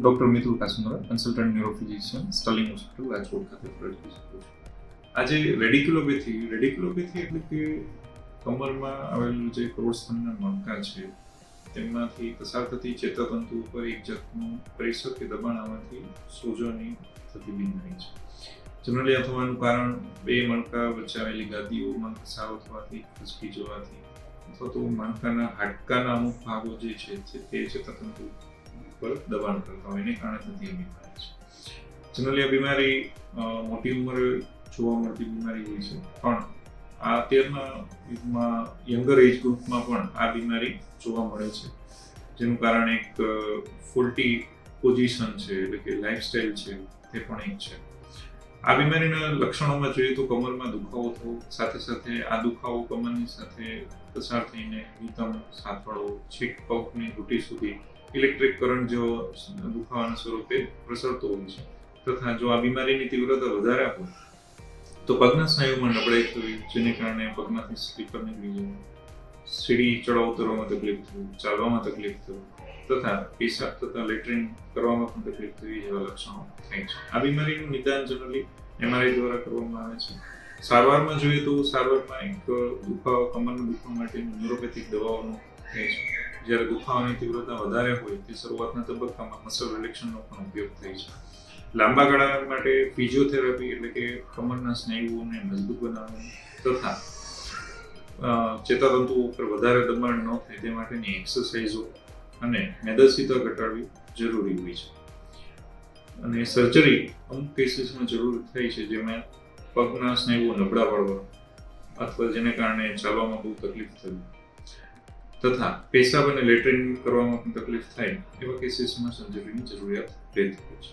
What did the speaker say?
Doctor Mitul Kasundara, consultant neurophysician, Sterling hospital, Rajkot ખાતે ફરજ બજાવું છું. આજે રેડિક્યુલોપેથી એટલે કે કમરમાં આવેલું જે કરોડસ્તંભના મણકા છે તેમાંથી પસાર થતી ચેતાતંતુ ઉપર એક જાતનું પ્રેશર કે દબાણ આવવાથી સોજોની થતી બીમારી છે. જનરલી આ થવાનું કારણ બે મણકા વચ્ચે આવેલી ગાદીઓમાં ઘસારો થવાથી, ખસકી જવાથી અથવા તો મણકાના હાડકાના અમુક ભાગો જે છે તે ચેતાતંતુ પર દબાણ કરતા હોય એને કારણે થતી બીમારી છે. જનરલી આ બીમારી મોટી ઉંમરે જોવા મળતી બીમારી હોય છે, પણ આ અત્યારના યુગમાં યંગર એજ ગ્રુપમાં પણ આ બીમારી જોવા મળે છે, જેનું કારણ એક ફોલ્ટી પોઝિશન છે, એટલે કે લાઇફસ્ટાઇલ છે તે પણ એક છે. આ બીમારીના લક્ષણોમાં જોઈએ તો કમરમાં દુખાવો થવો, સાથે સાથે આ દુખાવો કમરની સાથે પસાર થઈને વિતમ, સાથળો, છેક પગની ઘૂંટી સુધી ઇલેક્ટ્રિક કરંટ જેવો દુખાવાના સ્વરૂપે પ્રસરતો હોય છે. તથા જો આ બીમારીની તીવ્રતા વધારે હોય તો પગના સ્નાયુમાં નબળાઈ થવી, જેને કારણે પગમાંથી સ્લીપર નીકળી જવું, સીડી ચડવા ઉતરવામાં તકલીફ થવી, ચાલવામાં તકલીફ થવી તથા પેશાબ તથા લેટ્રિન કરવામાં પણ તકલીફ થવી જેવા લક્ષણો થાય છે. આ બીમારીનું નિદાન જનરલી MRI દ્વારા કરવામાં આવે છે. સારવારમાં જોઈએ તો સારવારમાં એક દુખાવો, કમરના દુખાવા માટેની ન્યુરોપેથિક દવાઓનો થાય છે. જ્યારે દુખાવાની તીવ્રતા વધારે હોય તે શરૂઆતના તબક્કામાં મસલ રિલેક્શનનો પણ ઉપયોગ થાય છે. લાંબા ગાળા માટે ફિઝિયોથેરાપી એટલે કે કમરના સ્નાયુઓને મજબૂત બનાવવાની તથા ચેતાતંતુઓ ઉપર વધારે દબાણ ન થાય તે માટેની એક્સરસાઇઝો અને મેદસ્વીતા ઘટાડવી જરૂરી હોય છે. અને સર્જરી અમુક કેસીસમાં જરૂર થઈ છે, જેમાં પગના સ્નાયુઓ નબળા પડવા અથવા જેને કારણે ચાલવામાં બહુ તકલીફ થવી તથા પેશાબ અને લેટ્રિન કરવામાં પણ તકલીફ થાય એવા કેસીસમાં સર્જરીની જરૂરિયાત રહેતી હોય છે.